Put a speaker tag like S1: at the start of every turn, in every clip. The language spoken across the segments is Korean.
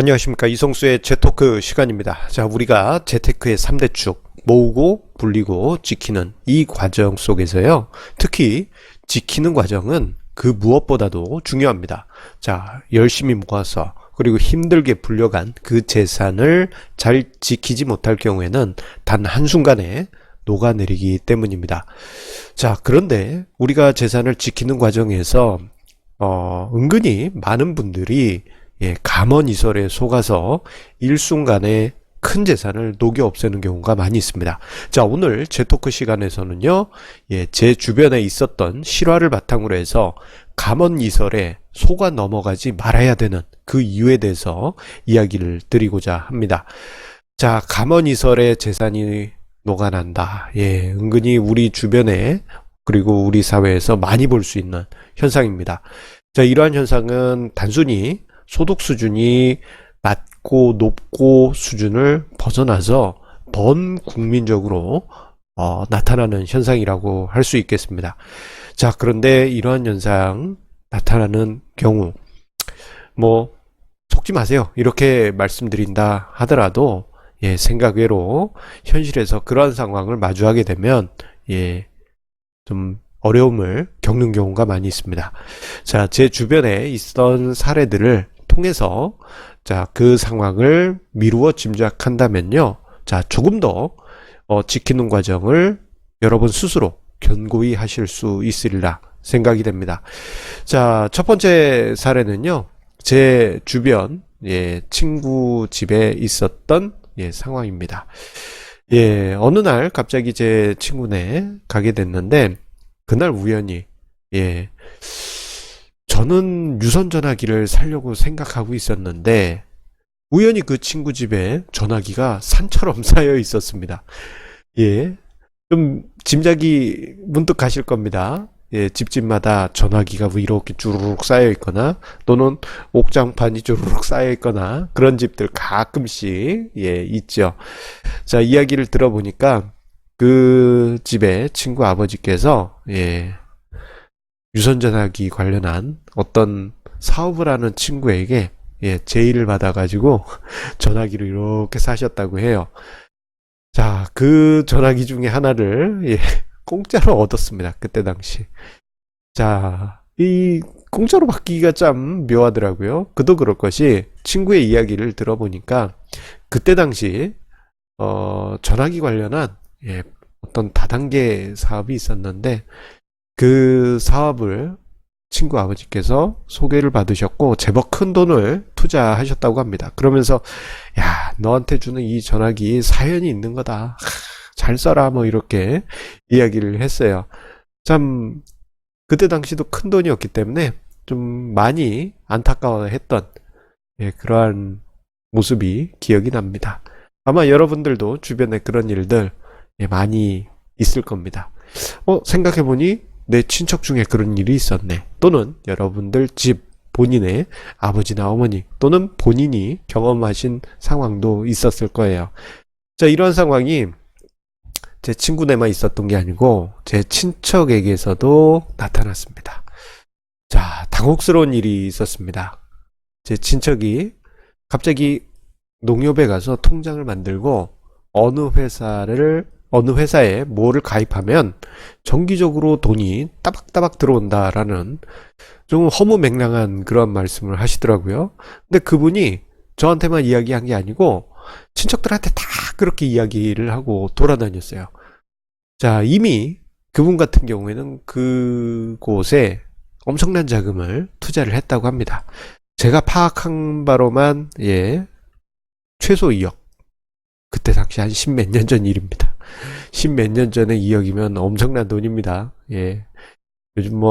S1: 안녕하십니까. 이성수의 재토크 시간입니다. 자, 우리가 재테크의 3대 축, 모으고, 불리고, 지키는 이 과정 속에서요. 특히 지키는 과정은 그 무엇보다도 중요합니다. 자, 열심히 모아서 그리고 힘들게 불려간 그 재산을 잘 지키지 못할 경우에는 단 한순간에 녹아내리기 때문입니다. 자, 그런데 우리가 재산을 지키는 과정에서 은근히 많은 분들이 가먼이설에 속아서 일순간에 큰 재산을 녹여 없애는 경우가 많이 있습니다. 자, 오늘 제 토크 시간에서는요, 제 주변에 있었던 실화를 바탕으로 해서 가먼이설에 속아 넘어가지 말아야 되는 그 이유에 대해서 이야기를 드리고자 합니다. 자, 가먼이설에 재산이 녹아난다. 은근히 우리 주변에 그리고 우리 사회에서 많이 볼 수 있는 현상입니다. 자, 이러한 현상은 단순히 소득 수준이 낮고 높고 수준을 벗어나서 번국민적으로 나타나는 현상이라고 할 수 있겠습니다. 자, 그런데 이러한 현상 나타나는 경우 속지 마세요. 이렇게 말씀드린다 하더라도 생각 외로 현실에서 그러한 상황을 마주하게 되면 좀 어려움을 겪는 경우가 많이 있습니다. 자, 제 주변에 있던 사례들을 통해서 그 상황을 미루어 짐작한다면요. 자, 조금 더 지키는 과정을 여러분 스스로 견고히 하실 수 있으리라 생각이 됩니다. 자, 첫 번째 사례는요. 제 주변 친구 집에 있었던 상황입니다. 어느 날 갑자기 제 친구네 가게 됐는데 그날 우연히 저는 유선 전화기를 사려고 생각하고 있었는데 우연히 그 친구 집에 전화기가 산처럼 쌓여 있었습니다. 좀 짐작이 문득 가실 겁니다. 집집마다 전화기가 이렇게 주르륵 쌓여 있거나 또는 옥장판이 주르륵 쌓여 있거나 그런 집들 가끔씩 있죠. 자, 이야기를 들어보니까 그 집의 친구 아버지께서 유선전화기 관련한 어떤 사업을 하는 친구에게 제의를 받아가지고 전화기를 이렇게 사셨다고 해요. 자, 그 전화기 중에 하나를 공짜로 얻었습니다. 그때 당시. 자, 이 공짜로 받기가 참 묘하더라고요. 그도 그럴 것이 친구의 이야기를 들어보니까 그때 당시 전화기 관련한 어떤 다단계 사업이 있었는데 그 사업을 친구 아버지께서 소개를 받으셨고 제법 큰 돈을 투자하셨다고 합니다. 그러면서 야, 너한테 주는 이 전화기 사연이 있는 거다. 잘 써라 이렇게 이야기를 했어요. 참 그때 당시도 큰 돈이었기 때문에 좀 많이 안타까워했던 그러한 모습이 기억이 납니다. 아마 여러분들도 주변에 그런 일들 많이 있을 겁니다. 생각해보니 내 친척 중에 그런 일이 있었네. 또는 여러분들 집 본인의 아버지나 어머니 또는 본인이 경험하신 상황도 있었을 거예요. 자, 이런 상황이 제 친구네만 있었던 게 아니고 제 친척에게서도 나타났습니다. 자, 당혹스러운 일이 있었습니다. 제 친척이 갑자기 농협에 가서 통장을 만들고 어느 회사에 뭐를 가입하면 정기적으로 돈이 따박따박 들어온다라는 좀 허무맹랑한 그런 말씀을 하시더라고요. 근데 그분이 저한테만 이야기한 게 아니고 친척들한테 다 그렇게 이야기를 하고 돌아다녔어요. 자, 이미 그분 같은 경우에는 그곳에 엄청난 자금을 투자를 했다고 합니다. 제가 파악한 바로만 최소 2억. 그때 당시 한 10몇 년 전 일입니다. 10몇 년 전에 2억이면 엄청난 돈입니다. 요즘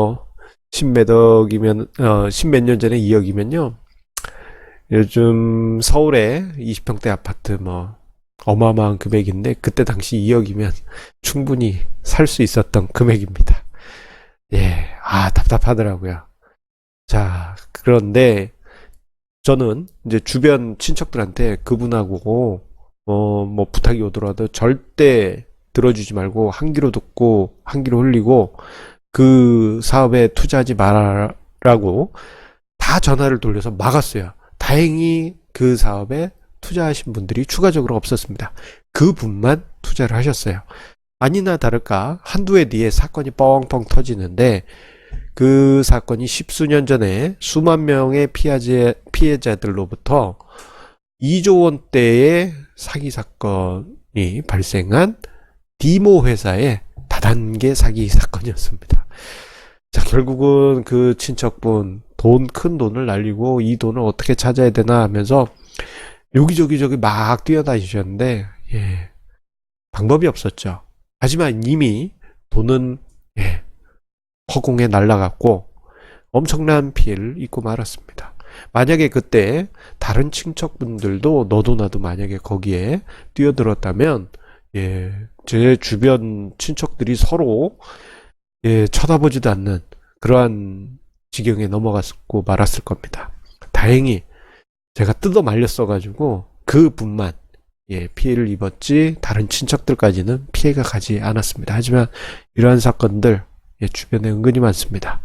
S1: 10몇 년 전에 2억이면요. 요즘 서울에 20평대 아파트 어마어마한 금액인데 그때 당시 2억이면 충분히 살 수 있었던 금액입니다. 답답하더라고요. 자, 그런데 저는 이제 주변 친척들한테 그분하고 부탁이 오더라도 절대 들어주지 말고 한 귀로 듣고 한 귀로 흘리고 그 사업에 투자하지 말라고 다 전화를 돌려서 막았어요. 다행히 그 사업에 투자하신 분들이 추가적으로 없었습니다. 그분만 투자를 하셨어요. 아니나 다를까 한두 해 뒤에 사건이 뻥뻥 터지는데 그 사건이 십수년 전에 수만 명의 피해자들로부터 2조 원대의 사기 사건이 발생한 디모 회사의 다단계 사기 사건이었습니다. 자, 결국은 그 친척분 큰 돈을 날리고 이 돈을 어떻게 찾아야 되나 하면서 여기저기 막 뛰어다니셨는데 방법이 없었죠. 하지만 이미 돈은 허공에 날아갔고 엄청난 피해를 입고 말았습니다. 만약에 그때 다른 친척분들도 너도 나도 만약에 거기에 뛰어들었다면 제 주변 친척들이 서로 쳐다보지도 않는 그러한 지경에 넘어갔고 말았을 겁니다. 다행히 제가 뜯어 말렸어가지고 그분만 피해를 입었지 다른 친척들까지는 피해가 가지 않았습니다. 하지만 이러한 사건들 주변에 은근히 많습니다.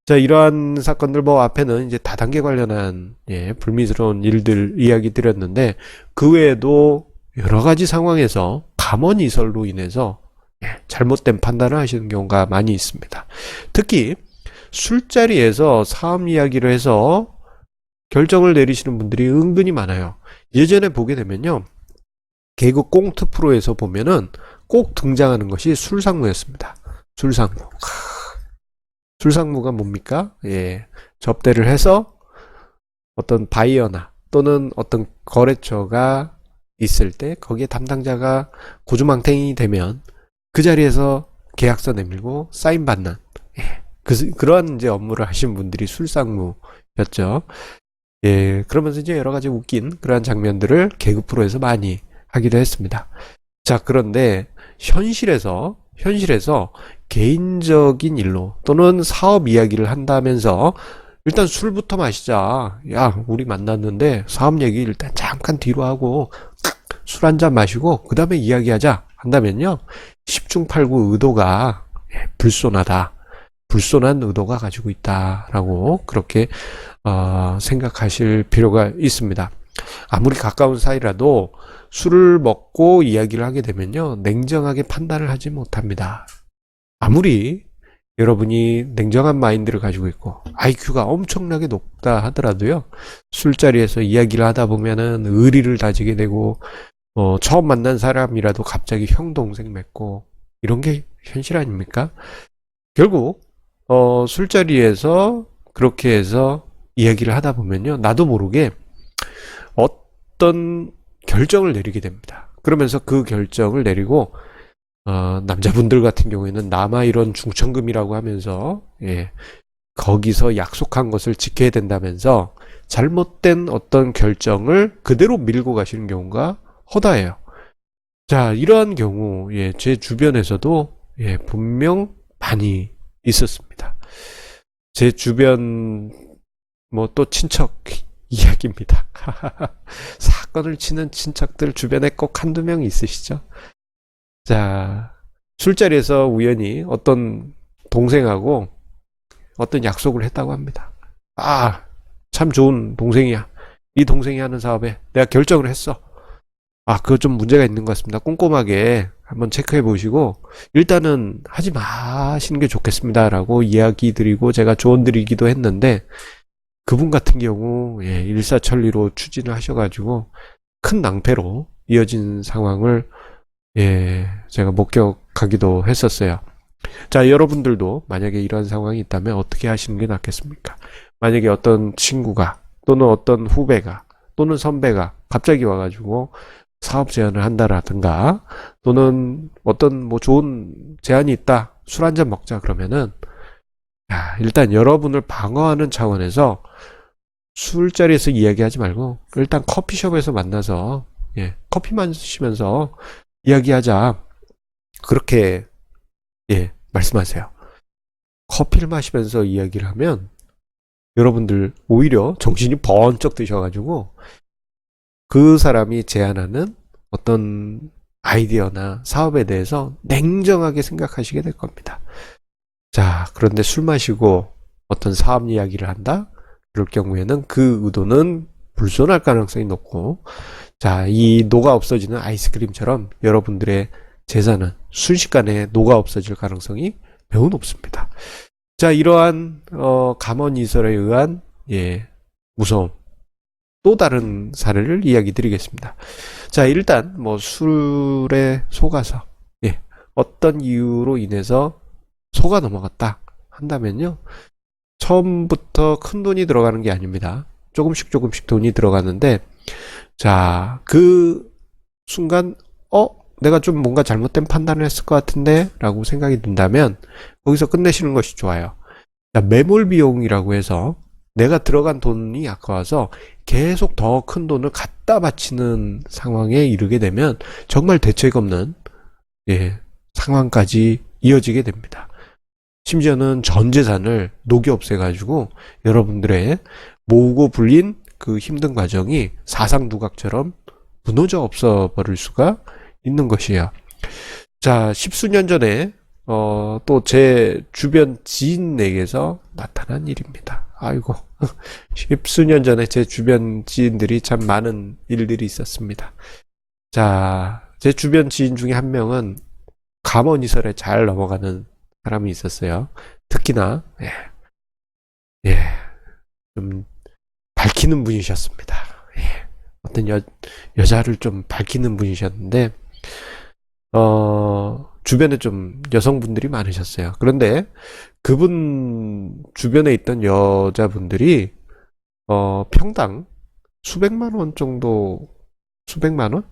S1: 자, 이러한 사건들 앞에는 이제 다단계 관련한 불미스러운 일들 이야기 드렸는데 그 외에도 여러 가지 상황에서 감언이설로 인해서 잘못된 판단을 하시는 경우가 많이 있습니다. 특히 술자리에서 사업 이야기를 해서 결정을 내리시는 분들이 은근히 많아요. 예전에 보게 되면요, 개그 꽁트 프로에서 보면은 꼭 등장하는 것이 술상무였습니다. 술상무. 술상무가 뭡니까? 접대를 해서 어떤 바이어나 또는 어떤 거래처가 있을 때 거기에 담당자가 고주망태인이 되면 그 자리에서 계약서 내밀고 사인 받는 그러한 이제 업무를 하신 분들이 술상무였죠. 그러면서 이제 여러 가지 웃긴 그러한 장면들을 개그 프로에서 많이 하기도 했습니다. 자, 그런데 현실에서 개인적인 일로 또는 사업 이야기를 한다면서 일단 술부터 마시자. 야, 우리 만났는데 사업 얘기 일단 잠깐 뒤로 하고 술 한잔 마시고 그 다음에 이야기하자 한다면요, 10중 8구 의도가 불손하다. 불손한 의도가 가지고 있다라고 그렇게 생각하실 필요가 있습니다. 아무리 가까운 사이라도 술을 먹고 이야기를 하게 되면요, 냉정하게 판단을 하지 못합니다. 아무리 여러분이 냉정한 마인드를 가지고 있고 IQ가 엄청나게 높다 하더라도요, 술자리에서 이야기를 하다 보면은 의리를 다지게 되고 처음 만난 사람이라도 갑자기 형 동생 맺고 이런 게 현실 아닙니까? 결국 술자리에서 그렇게 해서 이야기를 하다 보면요, 나도 모르게 어떤 결정을 내리게 됩니다. 그러면서 그 결정을 내리고 남자분들 같은 경우에는 남아 이런 중천금이라고 하면서 거기서 약속한 것을 지켜야 된다면서 잘못된 어떤 결정을 그대로 밀고 가시는 경우가 허다해요. 자, 이러한 경우 제 주변에서도 분명 많이 있었습니다. 제 주변 또 친척 이야기입니다. 사건을 치는 친척들 주변에 꼭 한두 명 있으시죠? 자, 술자리에서 우연히 어떤 동생하고 어떤 약속을 했다고 합니다. 아, 참 좋은 동생이야. 이 동생이 하는 사업에 내가 결정을 했어. 그거 좀 문제가 있는 것 같습니다. 꼼꼼하게 한번 체크해 보시고 일단은 하지 마시는 게 좋겠습니다 라고 이야기 드리고 제가 조언 드리기도 했는데, 그분 같은 경우 일사천리로 추진을 하셔가지고 큰 낭패로 이어진 상황을 제가 목격하기도 했었어요. 자, 여러분들도 만약에 이런 상황이 있다면 어떻게 하시는 게 낫겠습니까? 만약에 어떤 친구가 또는 어떤 후배가 또는 선배가 갑자기 와가지고 사업 제안을 한다라든가 또는 어떤 좋은 제안이 있다, 술 한잔 먹자 그러면은 일단 여러분을 방어하는 차원에서 술자리에서 이야기하지 말고 일단 커피숍에서 만나서 커피 마시면서 이야기하자, 그렇게 말씀하세요. 커피를 마시면서 이야기를 하면 여러분들 오히려 정신이 번쩍 드셔가지고 그 사람이 제안하는 어떤 아이디어나 사업에 대해서 냉정하게 생각하시게 될 겁니다. 자, 그런데 술 마시고 어떤 사업 이야기를 한다? 그럴 경우에는 그 의도는 불손할 가능성이 높고, 자, 이 녹아 없어지는 아이스크림처럼 여러분들의 재산은 순식간에 녹아 없어질 가능성이 매우 높습니다. 자, 이러한 감언이설에 의한 무서움, 또 다른 사례를 이야기 드리겠습니다. 자, 일단 뭐 술에 속아서 어떤 이유로 인해서 속아 넘어갔다 한다면요, 처음부터 큰 돈이 들어가는 게 아닙니다. 조금씩 돈이 들어가는데, 자, 그 순간 내가 좀 뭔가 잘못된 판단을 했을 것 같은데 라고 생각이 든다면 거기서 끝내시는 것이 좋아요. 자, 매몰 비용이라고 해서 내가 들어간 돈이 아까워서 계속 더 큰 돈을 갖다 바치는 상황에 이르게 되면 정말 대책 없는 상황까지 이어지게 됩니다. 심지어는 전 재산을 녹이 없애가지고 여러분들의 모으고 불린 그 힘든 과정이 사상두각처럼 무너져 없어버릴 수가 있는 것이에요. 자, 십수년 전에 또 제 주변 지인에게서 나타난 일입니다. 아이고, 십수년 전에 제 주변 지인들이 참 많은 일들이 있었습니다. 자, 제 주변 지인 중에 한 명은 감언이설에 잘 넘어가는 사람이 있었어요. 특히나 좀 밝히는 분이셨습니다. 어떤 여자를 좀 밝히는 분이셨는데 주변에 좀 여성분들이 많으셨어요. 그런데 그분 주변에 있던 여자분들이 평당 수백만 원 정도, 수백만 원?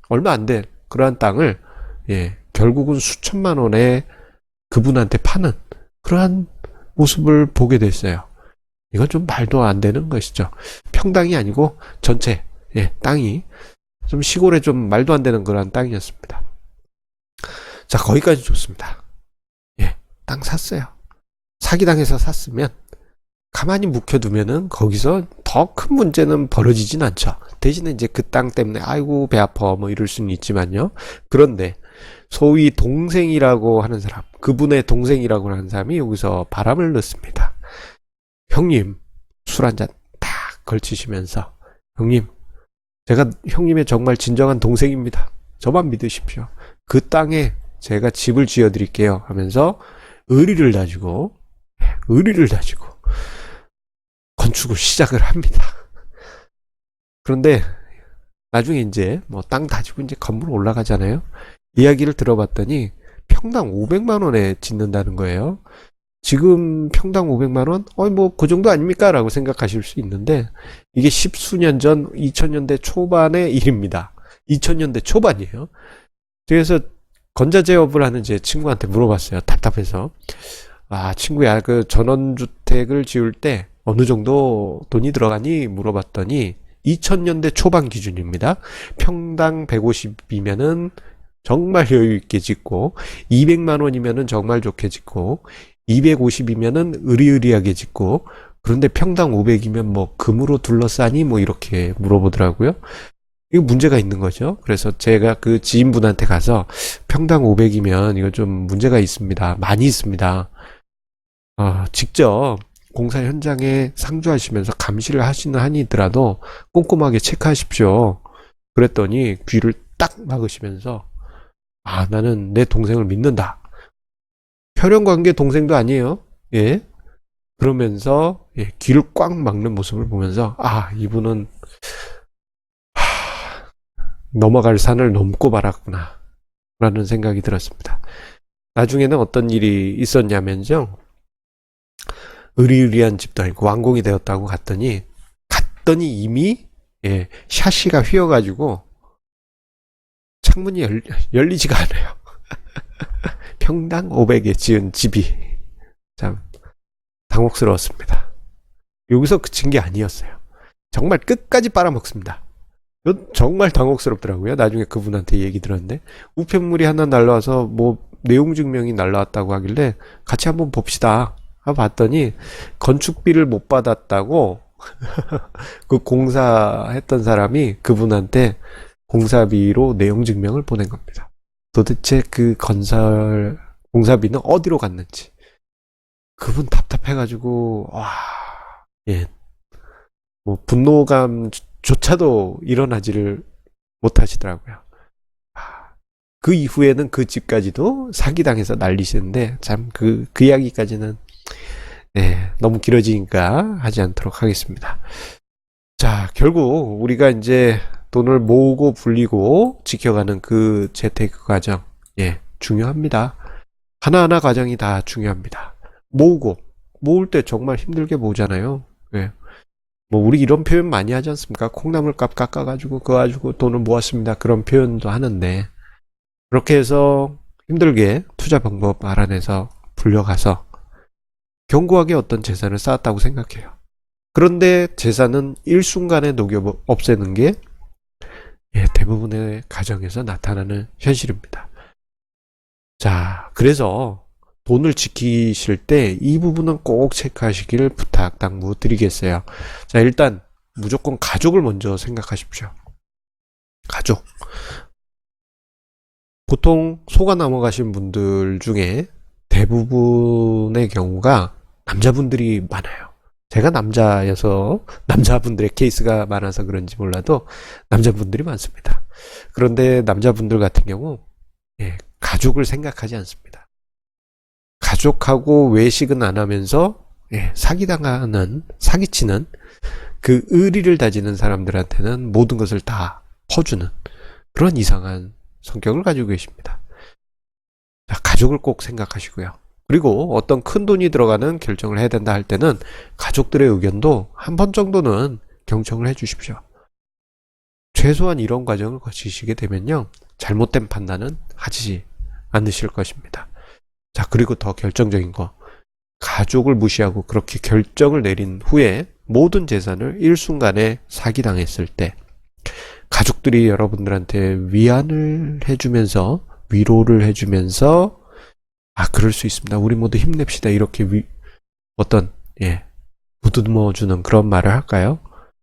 S1: 얼마 안 돼. 그러한 땅을 결국은 수천만 원에 그분한테 파는 그러한 모습을 보게 됐어요. 이건 좀 말도 안 되는 것이죠. 평당이 아니고 전체 땅이 좀 시골에 좀 말도 안 되는 그런 땅이었습니다. 자, 거기까지 좋습니다. 땅 샀어요. 사기당해서 샀으면 가만히 묵혀두면은 거기서 더 큰 문제는 벌어지진 않죠. 대신에 이제 그 땅 때문에 아이고 배 아파 뭐 이럴 수는 있지만요. 그런데 소위 동생이라고 하는 사람, 그분의 동생이라고 하는 사람이 여기서 바람을 넣습니다. 형님, 술 한잔 딱 걸치시면서, 형님, 제가 형님의 정말 진정한 동생입니다. 저만 믿으십시오. 그 땅에 제가 집을 지어 드릴게요 하면서 의리를 다지고 건축을 시작을 합니다. 그런데 나중에 이제 뭐 땅 다지고 이제 건물 올라가잖아요. 이야기를 들어봤더니 평당 500만 원에 짓는다는 거예요. 지금 평당 500만 원? 뭐 그 정도 아닙니까? 라고 생각하실 수 있는데 이게 십수년 전 2000년대 초반의 일입니다. 2000년대 초반이에요. 그래서 건자재업을 하는 제 친구한테 물어봤어요. 답답해서. 친구야, 그 전원주택을 지을 때 어느 정도 돈이 들어가니? 물어봤더니 2000년대 초반 기준입니다. 평당 150이면은 정말 여유있게 짓고, 200만 원이면은 정말 좋게 짓고, 250이면은 의리의리하게 짓고, 그런데 평당 500이면 뭐 금으로 둘러싸니? 뭐 이렇게 물어보더라고요. 이거 문제가 있는 거죠. 그래서 제가 그 지인분한테 가서 평당 500이면 이거 좀 문제가 있습니다. 많이 있습니다. 직접 공사 현장에 상주하시면서 감시를 하시는 한이더라도 꼼꼼하게 체크하십시오. 그랬더니 귀를 딱 막으시면서 나는 내 동생을 믿는다. 혈연관계 동생도 아니에요. 그러면서 귀를 꽉 막는 모습을 보면서 이분은 넘어갈 산을 넘고 말았구나 라는 생각이 들었습니다. 나중에는 어떤 일이 있었냐면요, 의리의리한 집도 아니고 완공이 되었다고 갔더니 이미 샤시가 휘어가지고 창문이 열리지가 않아요. 평당 500에 지은 집이 참 당혹스러웠습니다. 여기서 그친 게 아니었어요. 정말 끝까지 빨아먹습니다. 정말 당혹스럽더라고요. 나중에 그분한테 얘기 들었는데 우편물이 하나 날라와서 뭐 내용 증명이 날라왔다고 하길래 같이 한번 봅시다 하고 봤더니 건축비를 못 받았다고 그 공사했던 사람이 그분한테 공사비로 내용 증명을 보낸 겁니다. 도대체 그 공사비는 어디로 갔는지. 그분 답답해가지고 뭐 분노감조차도 일어나지를 못하시더라고요. 그 이후에는 그 집까지도 사기당해서 난리시는데, 참, 그 이야기까지는, 네, 너무 길어지니까 하지 않도록 하겠습니다. 자, 결국 우리가 이제 돈을 모으고 불리고 지켜가는 그 재테크 과정, 예, 중요합니다. 하나하나 과정이 다 중요합니다. 모을 때 정말 힘들게 모으잖아요. 예. 뭐, 우리 이런 표현 많이 하지 않습니까? 콩나물값 깎아가지고, 그거 가지고 돈을 모았습니다. 그런 표현도 하는데, 그렇게 해서 힘들게 투자 방법 알아내서 불려가서 견고하게 어떤 재산을 쌓았다고 생각해요. 그런데 재산은 일순간에 녹여 없애는 게 대부분의 가정에서 나타나는 현실입니다. 자, 그래서 돈을 지키실 때 이 부분은 꼭 체크하시기를 부탁 당부드리겠어요. 자, 일단 무조건 가족을 먼저 생각하십시오. 가족. 보통 속아 넘어가신 분들 중에 대부분의 경우가 남자분들이 많아요. 제가 남자여서 남자분들의 케이스가 많아서 그런지 몰라도 남자분들이 많습니다. 그런데 남자분들 같은 경우 가족을 생각하지 않습니다. 가족하고 외식은 안 하면서 사기치는 그 의리를 다지는 사람들한테는 모든 것을 다 퍼주는 그런 이상한 성격을 가지고 계십니다. 자, 가족을 꼭 생각하시고요. 그리고 어떤 큰 돈이 들어가는 결정을 해야 된다 할 때는 가족들의 의견도 한 번 정도는 경청을 해 주십시오. 최소한 이런 과정을 거치시게 되면요, 잘못된 판단은 하지 않으실 것입니다. 자, 그리고 더 결정적인 거, 가족을 무시하고 그렇게 결정을 내린 후에 모든 재산을 일순간에 사기당했을 때 가족들이 여러분들한테 위안을 해주면서 위로를 해주면서 그럴 수 있습니다. 우리 모두 힘냅시다. 이렇게 보듬어주는 그런 말을 할까요?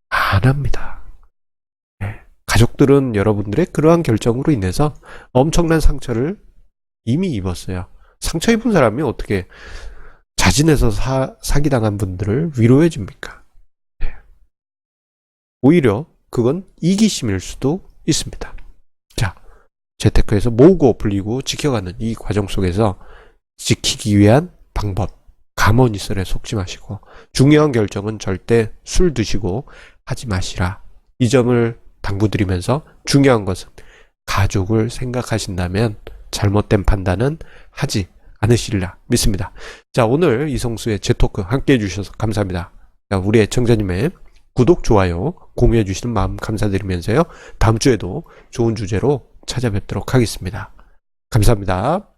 S1: 안 합니다. 가족들은 여러분들의 그러한 결정으로 인해서 엄청난 상처를 이미 입었어요. 상처 입은 사람이 어떻게 자진해서 사기당한 분들을 위로해 줍니까? 오히려 그건 이기심일 수도 있습니다. 자, 재테크에서 모으고 불리고 지켜가는 이 과정 속에서 지키기 위한 방법, 가머니설에 속지 마시고 중요한 결정은 절대 술 드시고 하지 마시라. 이 점을 당부드리면서 중요한 것은 가족을 생각하신다면 잘못된 판단은 하지 않으시리라 믿습니다. 자, 오늘 이성수의 재토크 함께 해주셔서 감사합니다. 자, 우리 애청자님의 구독, 좋아요, 공유해 주시는 마음 감사드리면서요. 다음 주에도 좋은 주제로 찾아뵙도록 하겠습니다. 감사합니다.